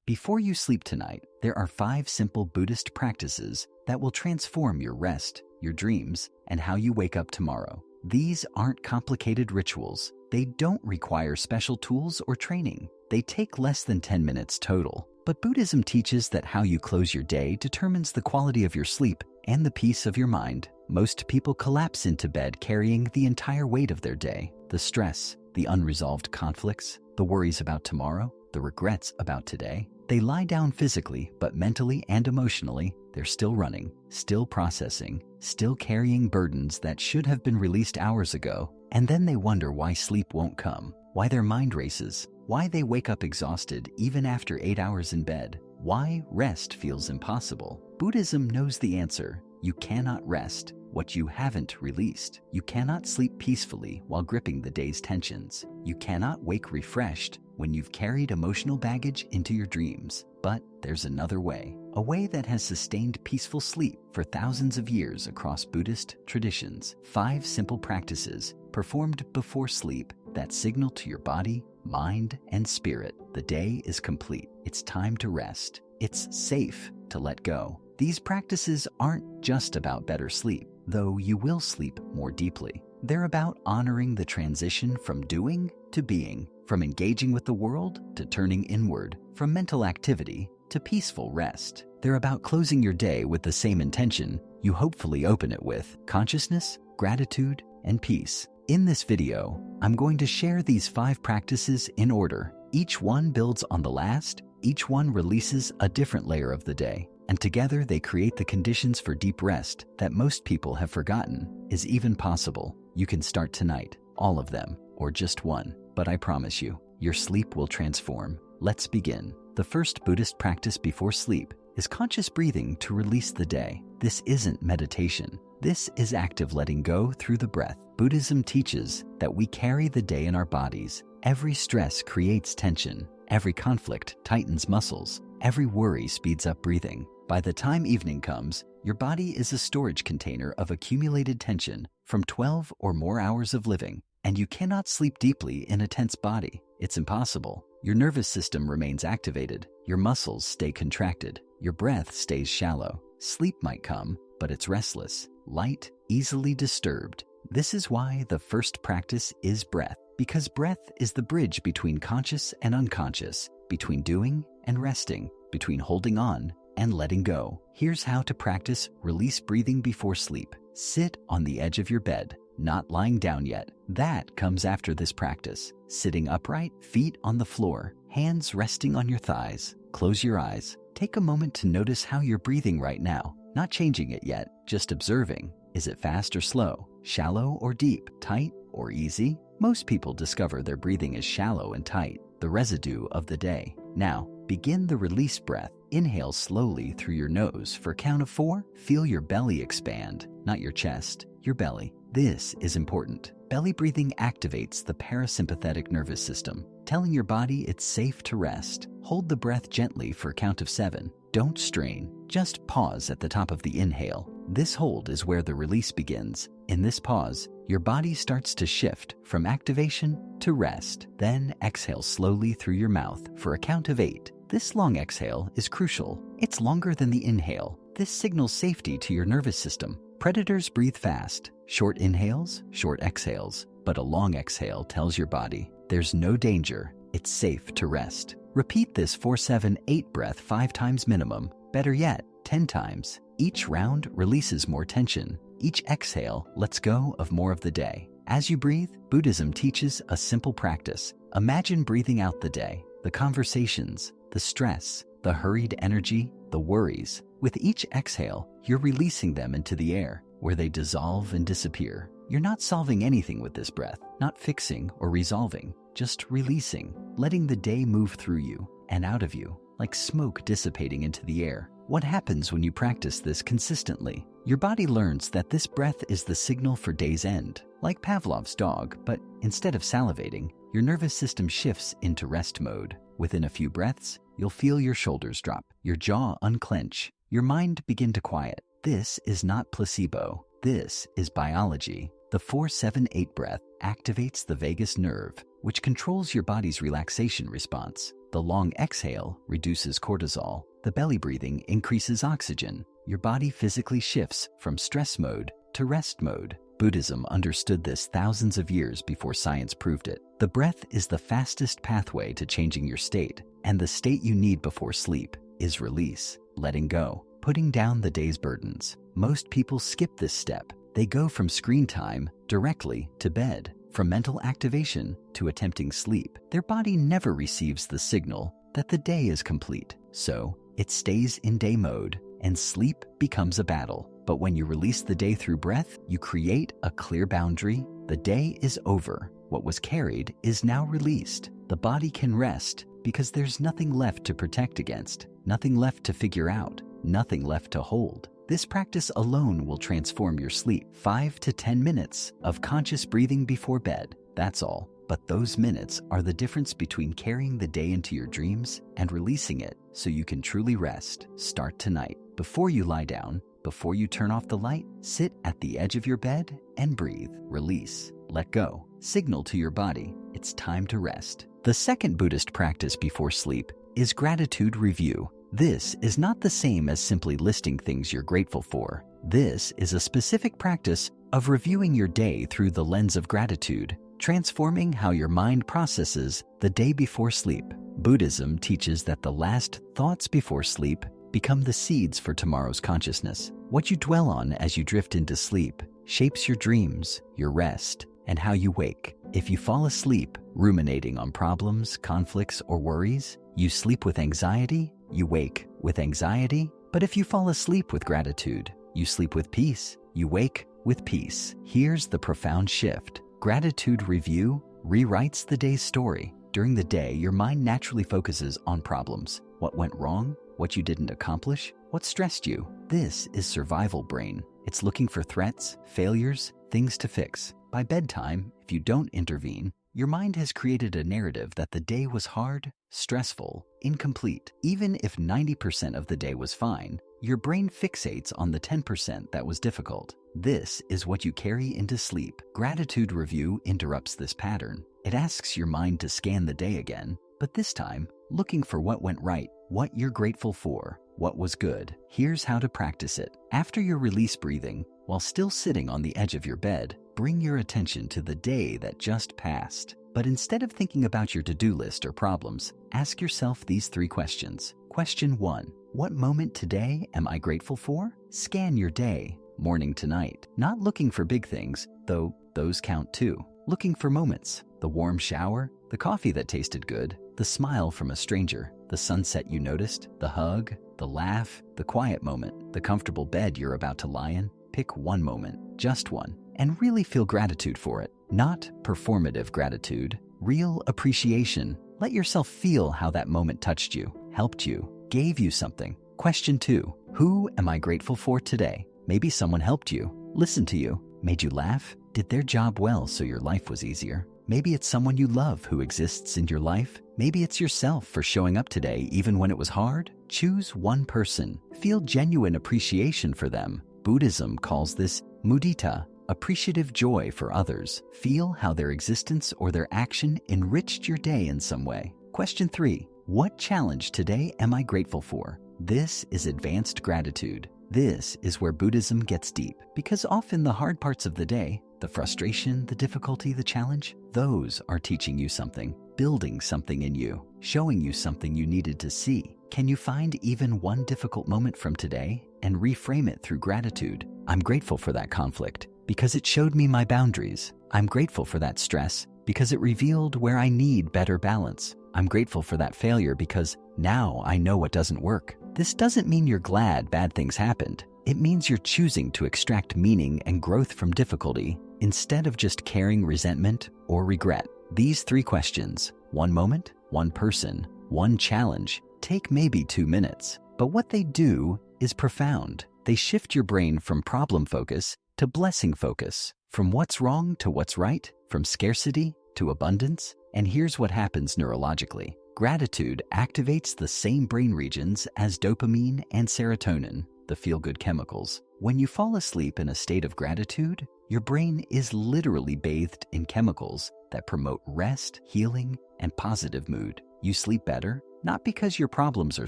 Before you sleep tonight, there are 5 simple Buddhist practices that will transform your rest, your dreams, and how you wake up tomorrow. These aren't complicated rituals. They don't require special tools or training. They take less than 10 minutes total. But Buddhism teaches that how you close your day determines the quality of your sleep and the peace of your mind. Most people collapse into bed carrying the entire weight of their day. The stress, the unresolved conflicts, the worries about tomorrow, the regrets about today. They lie down physically, but mentally and emotionally, they're still running, still processing, still carrying burdens that should have been released hours ago. And then they wonder why sleep won't come, why their mind races, why they wake up exhausted even after 8 hours in bed, why rest feels impossible. Buddhism knows the answer. You cannot rest what you haven't released. You cannot sleep peacefully while gripping the day's tensions. You cannot wake refreshed when you've carried emotional baggage into your dreams. But there's another way, a way that has sustained peaceful sleep for thousands of years across Buddhist traditions. 5 simple practices performed before sleep that signal to your body, mind, and spirit the day is complete. It's time to rest. It's safe to let go. These practices aren't just about better sleep, though you will sleep more deeply. They're about honoring the transition from doing to being, from engaging with the world to turning inward, from mental activity to peaceful rest. They're about closing your day with the same intention you hopefully open it with: consciousness, gratitude, and peace. In this video, I'm going to share these 5 practices in order. Each one builds on the last, each one releases a different layer of the day, and together they create the conditions for deep rest that most people have forgotten is even possible. You can start tonight, all of them, or just one, but I promise you, your sleep will transform. Let's begin. The first Buddhist practice before sleep is conscious breathing to release the day. This isn't meditation. This is active letting go through the breath. Buddhism teaches that we carry the day in our bodies. Every stress creates tension. Every conflict tightens muscles. Every worry speeds up breathing. By the time evening comes, your body is a storage container of accumulated tension from 12 or more hours of living, and you cannot sleep deeply in a tense body. It's impossible. Your nervous system remains activated. Your muscles stay contracted. Your breath stays shallow. Sleep might come, but it's restless, light, easily disturbed. This is why the first practice is breath, because breath is the bridge between conscious and unconscious, between doing and resting, between holding on and letting go. Here's how to practice release breathing before sleep. Sit on the edge of your bed, not lying down yet. That comes after this practice. Sitting upright, feet on the floor, hands resting on your thighs. Close your eyes. Take a moment to notice how you're breathing right now. Not changing it yet, just observing. Is it fast or slow? Shallow or deep? Tight or easy? Most people discover their breathing is shallow and tight, the residue of the day. Now, begin the release breath. Inhale slowly through your nose for a count of 4. Feel your belly expand, not your chest, your belly. This is important. Belly breathing activates the parasympathetic nervous system, telling your body it's safe to rest. Hold the breath gently for a count of 7. Don't strain, just pause at the top of the inhale. This hold is where the release begins. In this pause, your body starts to shift from activation to rest. Then exhale slowly through your mouth for a count of 8. This long exhale is crucial. It's longer than the inhale. This signals safety to your nervous system. Predators breathe fast. Short inhales, short exhales. But a long exhale tells your body there's no danger. It's safe to rest. Repeat this 4-7-8 breath 5 times minimum. Better yet, 10 times. Each round releases more tension. Each exhale lets go of more of the day. As you breathe, Buddhism teaches a simple practice. Imagine breathing out the day, the conversations, the stress, the hurried energy, the worries. With each exhale, you're releasing them into the air, where they dissolve and disappear. You're not solving anything with this breath, not fixing or resolving, just releasing, letting the day move through you and out of you, like smoke dissipating into the air. What happens when you practice this consistently? Your body learns that this breath is the signal for day's end, like Pavlov's dog, but instead of salivating, your nervous system shifts into rest mode. Within a few breaths, you'll feel your shoulders drop, your jaw unclench, your mind begin to quiet. This is not placebo. This is biology. The 4-7-8 breath activates the vagus nerve, which controls your body's relaxation response. The long exhale reduces cortisol. The belly breathing increases oxygen. Your body physically shifts from stress mode to rest mode. Buddhism understood this thousands of years before science proved it. The breath is the fastest pathway to changing your state, and the state you need before sleep is release, letting go, putting down the day's burdens. Most people skip this step. They go from screen time directly to bed, from mental activation to attempting sleep. Their body never receives the signal that the day is complete, so it stays in day mode, and sleep becomes a battle. But when you release the day through breath, you create a clear boundary. The day is over. What was carried is now released. The body can rest because there's nothing left to protect against, nothing left to figure out, nothing left to hold. This practice alone will transform your sleep. 5 to 10 minutes of conscious breathing before bed. That's all. But those minutes are the difference between carrying the day into your dreams and releasing it so you can truly rest. Start tonight. Before you lie down, before you turn off the light, sit at the edge of your bed and breathe. Release. Let go. Signal to your body it's time to rest. The second Buddhist practice before sleep is gratitude review. This is not the same as simply listing things you're grateful for. This is a specific practice of reviewing your day through the lens of gratitude, transforming how your mind processes the day before sleep. Buddhism teaches that the last thoughts before sleep become the seeds for tomorrow's consciousness. What you dwell on as you drift into sleep shapes your dreams, your rest, and how you wake. If you fall asleep ruminating on problems, conflicts, or worries, you sleep with anxiety, you wake with anxiety. But if you fall asleep with gratitude, you sleep with peace, you wake with peace. Here's the profound shift. Gratitude review rewrites the day's story. During the day, your mind naturally focuses on problems. What went wrong? What you didn't accomplish? What stressed you? This is survival brain. It's looking for threats, failures, things to fix. By bedtime, if you don't intervene, your mind has created a narrative that the day was hard, stressful, incomplete. Even if 90% of the day was fine, your brain fixates on the 10% that was difficult. This is what you carry into sleep. Gratitude review interrupts this pattern. It asks your mind to scan the day again, but this time, looking for what went right, what you're grateful for, what was good. Here's how to practice it. After your release breathing, while still sitting on the edge of your bed, bring your attention to the day that just passed. But instead of thinking about your to-do list or problems, ask yourself these 3 questions. Question 1. What moment today am I grateful for? Scan your day, morning to night. Not looking for big things, though those count too. Looking for moments. The warm shower, the coffee that tasted good, the smile from a stranger, the sunset you noticed, the hug, the laugh, the quiet moment, the comfortable bed you're about to lie in. Pick one moment, just one, and really feel gratitude for it. Not performative gratitude, real appreciation. Let yourself feel how that moment touched you, helped you, gave you something. Question 2. Who am I grateful for today? Maybe someone helped you, listened to you, made you laugh, did their job well so your life was easier. Maybe it's someone you love who exists in your life. Maybe it's yourself for showing up today even when it was hard. Choose one person. Feel genuine appreciation for them. Buddhism calls this mudita, appreciative joy for others. Feel how their existence or their action enriched your day in some way. Question 3. What challenge today am I grateful for? This is advanced gratitude. This is where Buddhism gets deep, because often the hard parts of the day, the frustration, the difficulty, the challenge, those are teaching you something, building something in you, showing you something you needed to see. Can you find even one difficult moment from today and reframe it through gratitude? I'm grateful for that conflict because it showed me my boundaries. I'm grateful for that stress because it revealed where I need better balance. I'm grateful for that failure because now I know what doesn't work. This doesn't mean you're glad bad things happened. It means you're choosing to extract meaning and growth from difficulty instead of just carrying resentment or regret. These 3 questions, one moment, one person, one challenge, take maybe 2 minutes. But what they do is profound. They shift your brain from problem focus to blessing focus, from what's wrong to what's right, from scarcity to abundance. And here's what happens neurologically. Gratitude activates the same brain regions as dopamine and serotonin, the feel-good chemicals. When you fall asleep in a state of gratitude, your brain is literally bathed in chemicals that promote rest, healing, and positive mood. You sleep better, not because your problems are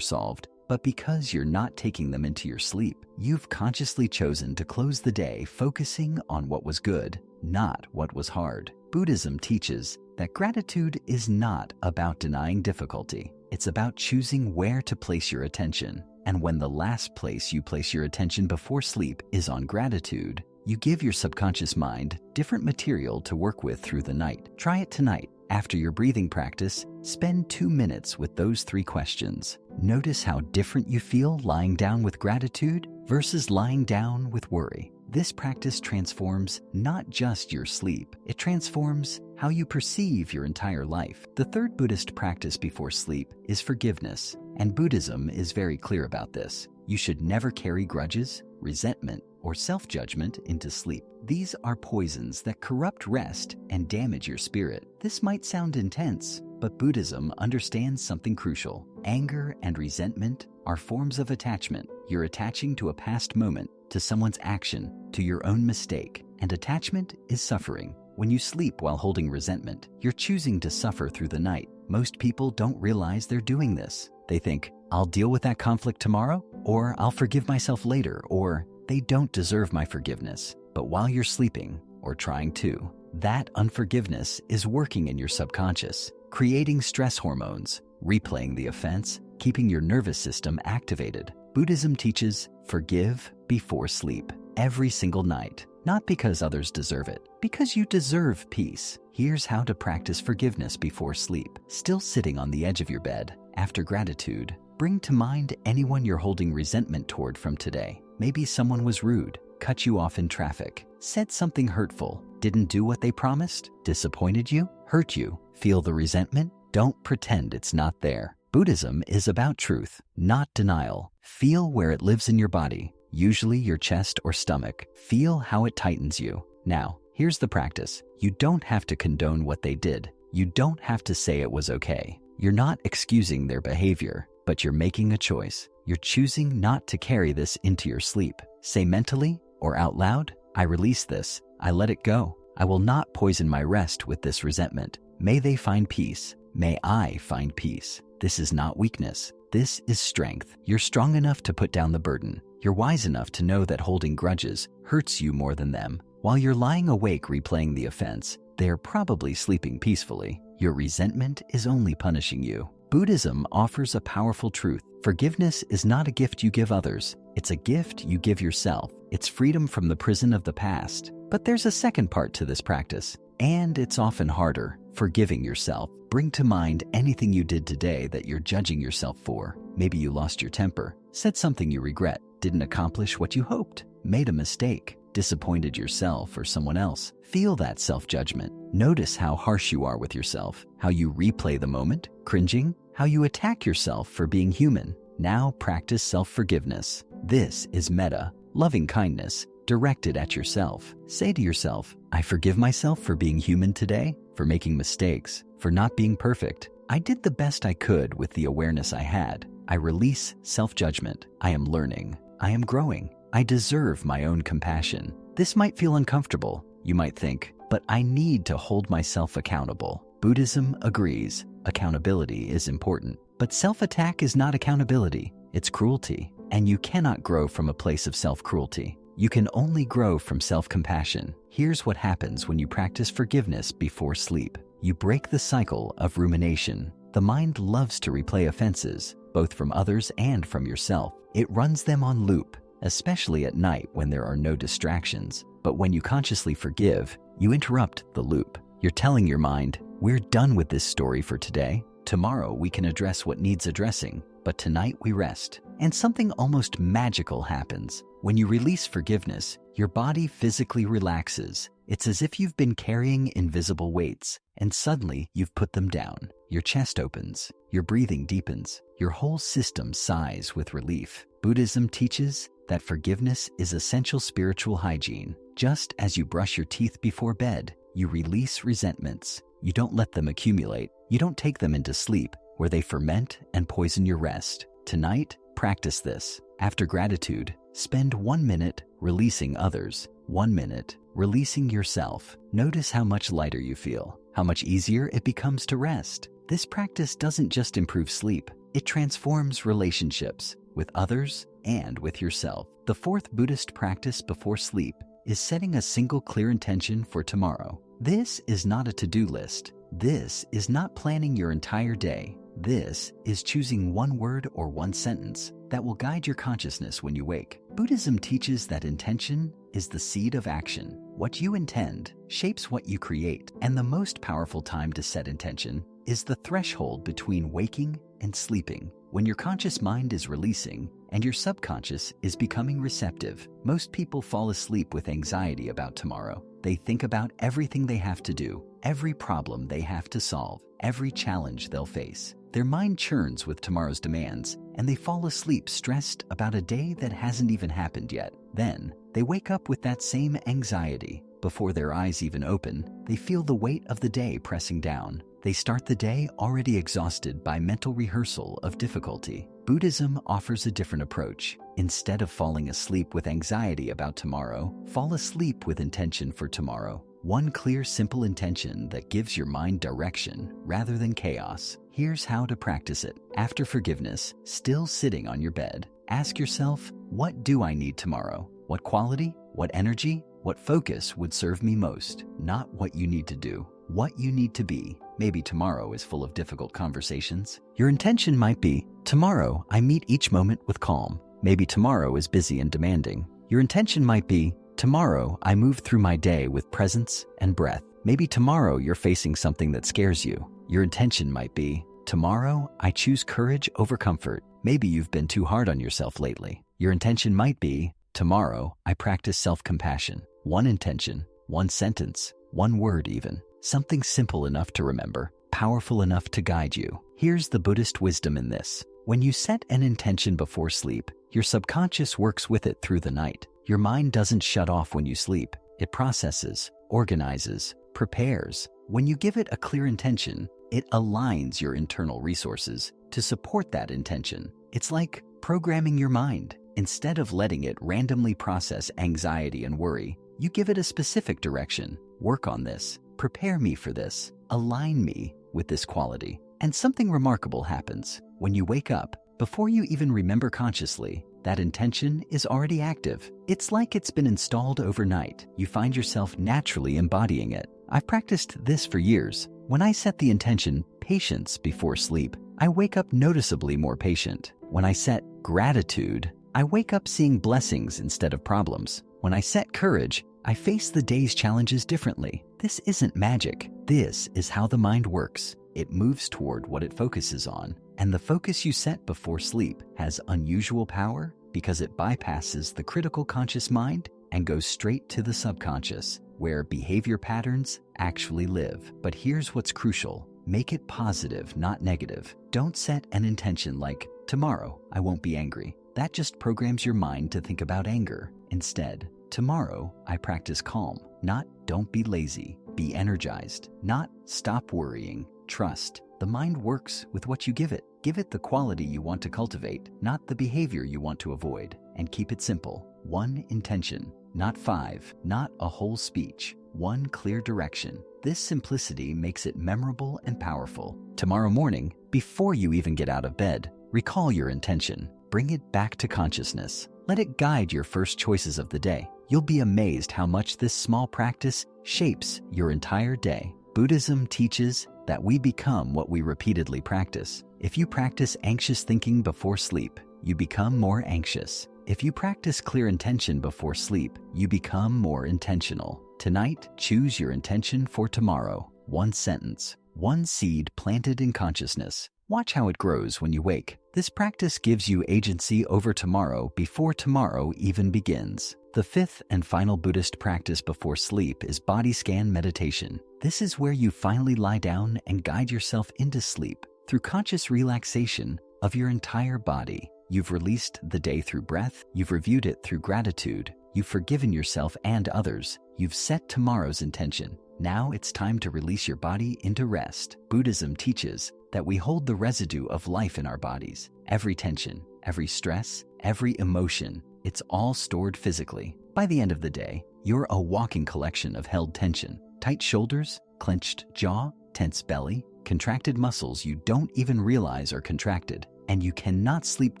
solved, but because you're not taking them into your sleep. You've consciously chosen to close the day focusing on what was good, not what was hard. Buddhism teaches that gratitude is not about denying difficulty. It's about choosing where to place your attention. And when the last place you place your attention before sleep is on gratitude, you give your subconscious mind different material to work with through the night. Try it tonight. After your breathing practice, spend 2 minutes with those 3 questions. Notice how different you feel lying down with gratitude versus lying down with worry. This practice transforms not just your sleep, it transforms how you perceive your entire life. The third Buddhist practice before sleep is forgiveness, and Buddhism is very clear about this. You should never carry grudges, resentment, or self-judgment into sleep. These are poisons that corrupt rest and damage your spirit. This might sound intense, but Buddhism understands something crucial. Anger and resentment are forms of attachment. You're attaching to a past moment, to someone's action, to your own mistake, and attachment is suffering. When you sleep while holding resentment, you're choosing to suffer through the night. Most people don't realize they're doing this. They think, I'll deal with that conflict tomorrow, or I'll forgive myself later, or they don't deserve my forgiveness. But while you're sleeping, or trying to, that unforgiveness is working in your subconscious, creating stress hormones, replaying the offense, keeping your nervous system activated. Buddhism teaches forgive before sleep, every single night. Not because others deserve it, because you deserve peace. Here's how to practice forgiveness before sleep. Still sitting on the edge of your bed, after gratitude, bring to mind anyone you're holding resentment toward from today. Maybe someone was rude, cut you off in traffic, said something hurtful, didn't do what they promised, disappointed you, hurt you. Feel the resentment? Don't pretend it's not there. Buddhism is about truth, not denial. Feel where it lives in your body, usually your chest or stomach. Feel how it tightens you. Now, here's the practice. You don't have to condone what they did. You don't have to say it was okay. You're not excusing their behavior, but you're making a choice. You're choosing not to carry this into your sleep. Say mentally or out loud, I release this. I let it go. I will not poison my rest with this resentment. May they find peace. May I find peace. This is not weakness. This is strength. You're strong enough to put down the burden. You're wise enough to know that holding grudges hurts you more than them. While you're lying awake replaying the offense, they're probably sleeping peacefully. Your resentment is only punishing you. Buddhism offers a powerful truth. Forgiveness is not a gift you give others. It's a gift you give yourself. It's freedom from the prison of the past. But there's a second part to this practice, and it's often harder. Forgiving yourself. Bring to mind anything you did today that you're judging yourself for. Maybe you lost your temper, said something you regret, didn't accomplish what you hoped, made a mistake, disappointed yourself or someone else. Feel that self-judgment. Notice how harsh you are with yourself, how you replay the moment, cringing, how you attack yourself for being human. Now practice self-forgiveness. This is metta, loving kindness, directed at yourself. Say to yourself, I forgive myself for being human today, for making mistakes, for not being perfect. I did the best I could with the awareness I had. I release self-judgment. I am learning. I am growing. I deserve my own compassion. This might feel uncomfortable. You might think, but I need to hold myself accountable. Buddhism agrees. Accountability is important. But self-attack is not accountability. It's cruelty. And you cannot grow from a place of self-cruelty. You can only grow from self-compassion. Here's what happens when you practice forgiveness before sleep. You break the cycle of rumination. The mind loves to replay offenses, both from others and from yourself. It runs them on loop, especially at night when there are no distractions. But when you consciously forgive, you interrupt the loop. You're telling your mind, we're done with this story for today. Tomorrow we can address what needs addressing, but tonight we rest. And something almost magical happens. When you release forgiveness, your body physically relaxes. It's as if you've been carrying invisible weights, and suddenly you've put them down. Your chest opens, your breathing deepens, your whole system sighs with relief. Buddhism teaches that forgiveness is essential spiritual hygiene. Just as you brush your teeth before bed, you release resentments. You don't let them accumulate. You don't take them into sleep, where they ferment and poison your rest. Tonight, practice this. After gratitude, spend 1 minute releasing others, 1 minute releasing yourself. Notice how much lighter you feel, how much easier it becomes to rest. This practice doesn't just improve sleep, It transforms relationships with others and with yourself. The fourth Buddhist practice before sleep is setting a single clear intention for tomorrow. This is not a to-do list. This is not planning your entire day. This is choosing one word or one sentence that will guide your consciousness when you wake. Buddhism teaches that intention is the seed of action. What you intend shapes what you create, and the most powerful time to set intention is the threshold between waking and sleeping, when your conscious mind is releasing and your subconscious is becoming receptive. Most people fall asleep with anxiety about tomorrow. They think about everything they have to do, every problem they have to solve, every challenge they'll face. Their mind churns with tomorrow's demands, and they fall asleep stressed about a day that hasn't even happened yet. Then, they wake up with that same anxiety. Before their eyes even open, they feel the weight of the day pressing down. They start the day already exhausted by mental rehearsal of difficulty. Buddhism offers a different approach. Instead of falling asleep with anxiety about tomorrow, fall asleep with intention for tomorrow. One clear, simple intention that gives your mind direction rather than chaos. Here's how to practice it. After forgiveness, still sitting on your bed, ask yourself, what do I need tomorrow? What quality? What energy? What focus would serve me most? Not what you need to do, what you need to be. Maybe tomorrow is full of difficult conversations. Your intention might be, tomorrow I meet each moment with calm. Maybe tomorrow is busy and demanding. Your intention might be, tomorrow I move through my day with presence and breath. Maybe tomorrow you're facing something that scares you. Your intention might be, tomorrow I choose courage over comfort. Maybe you've been too hard on yourself lately. Your intention might be, tomorrow I practice self-compassion. One intention, one sentence, one word even. Something simple enough to remember, powerful enough to guide you. Here's the Buddhist wisdom in this. When you set an intention before sleep, your subconscious works with it through the night. Your mind doesn't shut off when you sleep. It processes, organizes, prepares. When you give it a clear intention, it aligns your internal resources to support that intention. It's like programming your mind. Instead of letting it randomly process anxiety and worry, you give it a specific direction. Work on this. Prepare me for this. Align me with this quality. And something remarkable happens. When you wake up, before you even remember consciously, that intention is already active. It's like it's been installed overnight. You find yourself naturally embodying it. I've practiced this for years. When I set the intention, patience, before sleep, I wake up noticeably more patient. When I set gratitude, I wake up seeing blessings instead of problems. When I set courage, I face the day's challenges differently. This isn't magic. This is how the mind works. It moves toward what it focuses on. And the focus you set before sleep has unusual power because it bypasses the critical conscious mind and goes straight to the subconscious, where behavior patterns actually live. But here's what's crucial. Make it positive, not negative. Don't set an intention like, tomorrow I won't be angry. That just programs your mind to think about anger. Instead, tomorrow I practice calm, not don't be lazy. Be energized, not stop worrying. Trust. The mind works with what you give it. Give it the quality you want to cultivate, not the behavior you want to avoid. And keep it simple. One intention, not 5, not a whole speech. One clear direction. This simplicity makes it memorable and powerful. Tomorrow morning, before you even get out of bed, recall your intention. Bring it back to consciousness. Let it guide your first choices of the day. You'll be amazed how much this small practice shapes your entire day. Buddhism teaches that we become what we repeatedly practice. If you practice anxious thinking before sleep, you become more anxious. If you practice clear intention before sleep, you become more intentional. Tonight, choose your intention for tomorrow. One sentence, one seed planted in consciousness. Watch how it grows when you wake. This practice gives you agency over tomorrow before tomorrow even begins. The fifth and final Buddhist practice before sleep is body scan meditation. This is where you finally lie down and guide yourself into sleep through conscious relaxation of your entire body. You've released the day through breath. You've reviewed it through gratitude. You've forgiven yourself and others. You've set tomorrow's intention. Now it's time to release your body into rest. Buddhism teaches that we hold the residue of life in our bodies. Every tension, every stress, every emotion, it's all stored physically. By the end of the day, you're a walking collection of held tension. Tight shoulders, clenched jaw, tense belly, contracted muscles you don't even realize are contracted. and you cannot sleep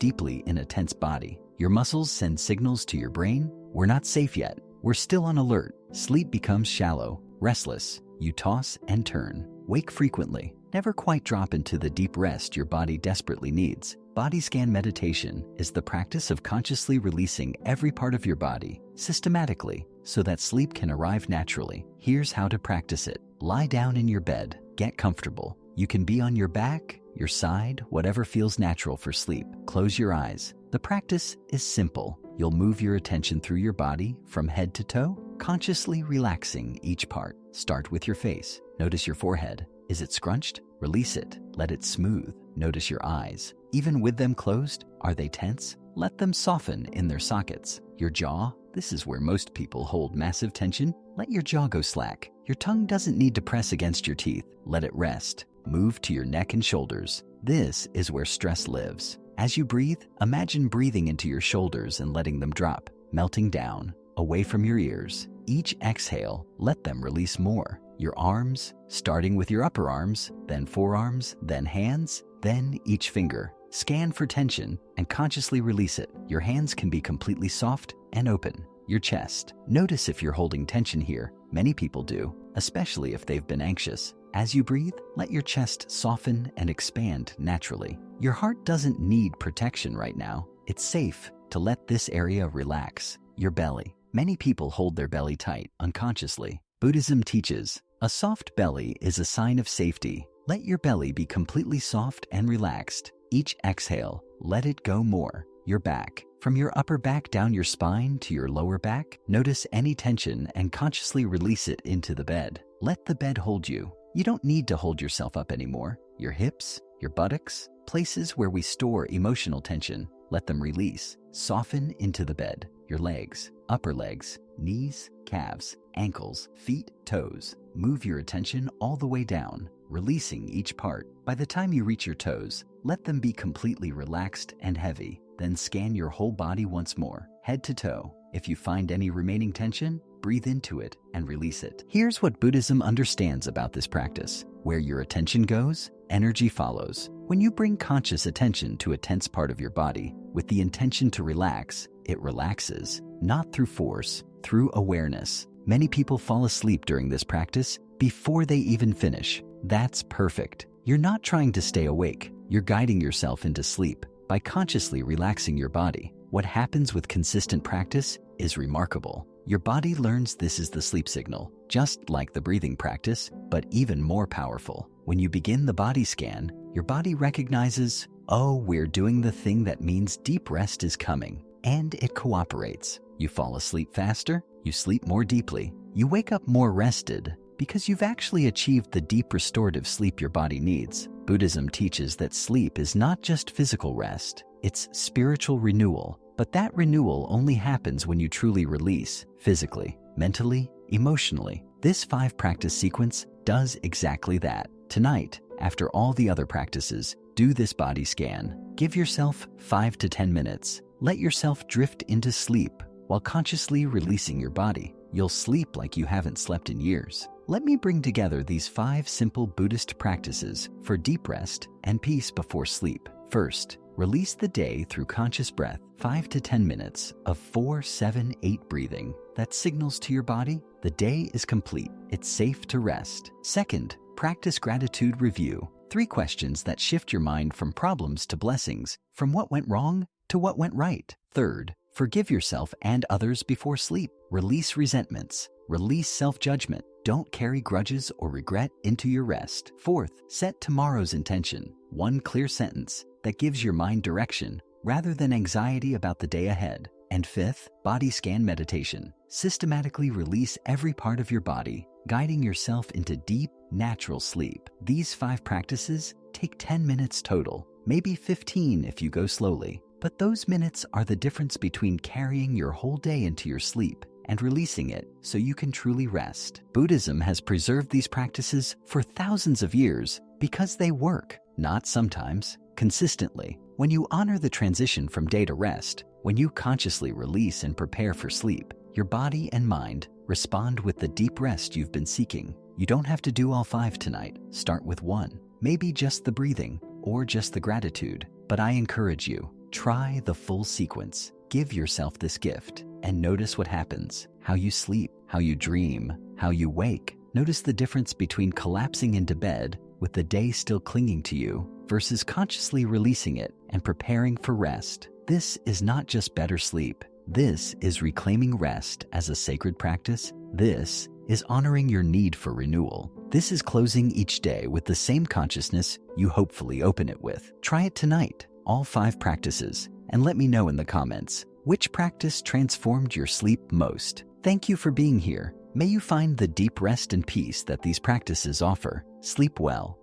deeply in a tense body. Your muscles send signals to your brain, we're not safe yet, we're still on alert. Sleep becomes shallow, restless. You toss and turn, wake frequently, never quite drop into the deep rest your body desperately needs. Body scan meditation is the practice of consciously releasing every part of your body systematically so that sleep can arrive naturally. Here's how to practice it. Lie down in your bed, get comfortable. You can be on your back, your side, whatever feels natural for sleep. Close your eyes. The practice is simple. You'll move your attention through your body from head to toe, consciously relaxing each part. Start with your face. Notice your forehead. Is it scrunched? Release it. Let it smooth. Notice your eyes. Even with them closed, are they tense? Let them soften in their sockets. Your jaw, this is where most people hold massive tension. Let your jaw go slack. Your tongue doesn't need to press against your teeth. Let it rest. Move to your neck and shoulders. This is where stress lives. As you breathe, imagine breathing into your shoulders and letting them drop, melting down, away from your ears. Each exhale, let them release more. Your arms, starting with your upper arms, then forearms, then hands, then each finger. Scan for tension and consciously release it. Your hands can be completely soft and open. Your chest. Notice if you're holding tension here. Many people do, especially if they've been anxious. As you breathe, let your chest soften and expand naturally. Your heart doesn't need protection right now. It's safe to let this area relax. Your belly. Many people hold their belly tight unconsciously. Buddhism teaches a soft belly is a sign of safety. Let your belly be completely soft and relaxed. Each exhale, let it go more. Your back. From your upper back down your spine to your lower back, notice any tension and consciously release it into the bed. Let the bed hold you. You don't need to hold yourself up anymore. Your hips, your buttocks, places where we store emotional tension, let them release. Soften into the bed. Your legs, upper legs, knees, calves, ankles, feet, toes. Move your attention all the way down, releasing each part. By the time you reach your toes, let them be completely relaxed and heavy. Then scan your whole body once more, head to toe. If you find any remaining tension, breathe into it and release it. Here's what Buddhism understands about this practice. Where your attention goes, energy follows. When you bring conscious attention to a tense part of your body with the intention to relax, it relaxes, not through force, through awareness. Many people fall asleep during this practice before they even finish. That's perfect. You're not trying to stay awake. You're guiding yourself into sleep by consciously relaxing your body. What happens with consistent practice is remarkable. Your body learns this is the sleep signal, just like the breathing practice, but even more powerful. When you begin the body scan, your body recognizes, oh, we're doing the thing that means deep rest is coming, and it cooperates. You fall asleep faster, you sleep more deeply, you wake up more rested, because you've actually achieved the deep restorative sleep your body needs. Buddhism teaches that sleep is not just physical rest, it's spiritual renewal. But that renewal only happens when you truly release, physically, mentally, emotionally. This 5-practice sequence does exactly that. Tonight, after all the other practices, do this body scan. Give yourself 5 to 10 minutes. Let yourself drift into sleep while consciously releasing your body. You'll sleep like you haven't slept in years. Let me bring together these 5 simple Buddhist practices for deep rest and peace before sleep. First, release the day through conscious breath. 5 to 10 minutes of 4-7-8 breathing that signals to your body the day is complete. It's safe to rest. Second, practice gratitude review. 3 questions that shift your mind from problems to blessings, from what went wrong to what went right. Third, forgive yourself and others before sleep. Release resentments. Release self-judgment. Don't carry grudges or regret into your rest. Fourth, set tomorrow's intention. 1 clear sentence that gives your mind direction rather than anxiety about the day ahead. And fifth, body scan meditation. Systematically release every part of your body, guiding yourself into deep, natural sleep. These 5 practices take 10 minutes total, maybe 15 if you go slowly. But those minutes are the difference between carrying your whole day into your sleep and releasing it so you can truly rest. Buddhism has preserved these practices for thousands of years because they work, not sometimes, consistently. When you honor the transition from day to rest, when you consciously release and prepare for sleep, your body and mind respond with the deep rest you've been seeking. You don't have to do all 5 tonight. Start with 1, maybe just the breathing or just the gratitude. but I encourage you, try the full sequence. Give yourself this gift and notice what happens. How you sleep, how you dream, how you wake. Notice the difference between collapsing into bed with the day still clinging to you versus consciously releasing it and preparing for rest. This is not just better sleep. This is reclaiming rest as a sacred practice. This is honoring your need for renewal. This is closing each day with the same consciousness you hopefully open it with. Try it tonight, all 5 practices, and let me know in the comments which practice transformed your sleep most. Thank you for being here. May you find the deep rest and peace that these practices offer. Sleep well.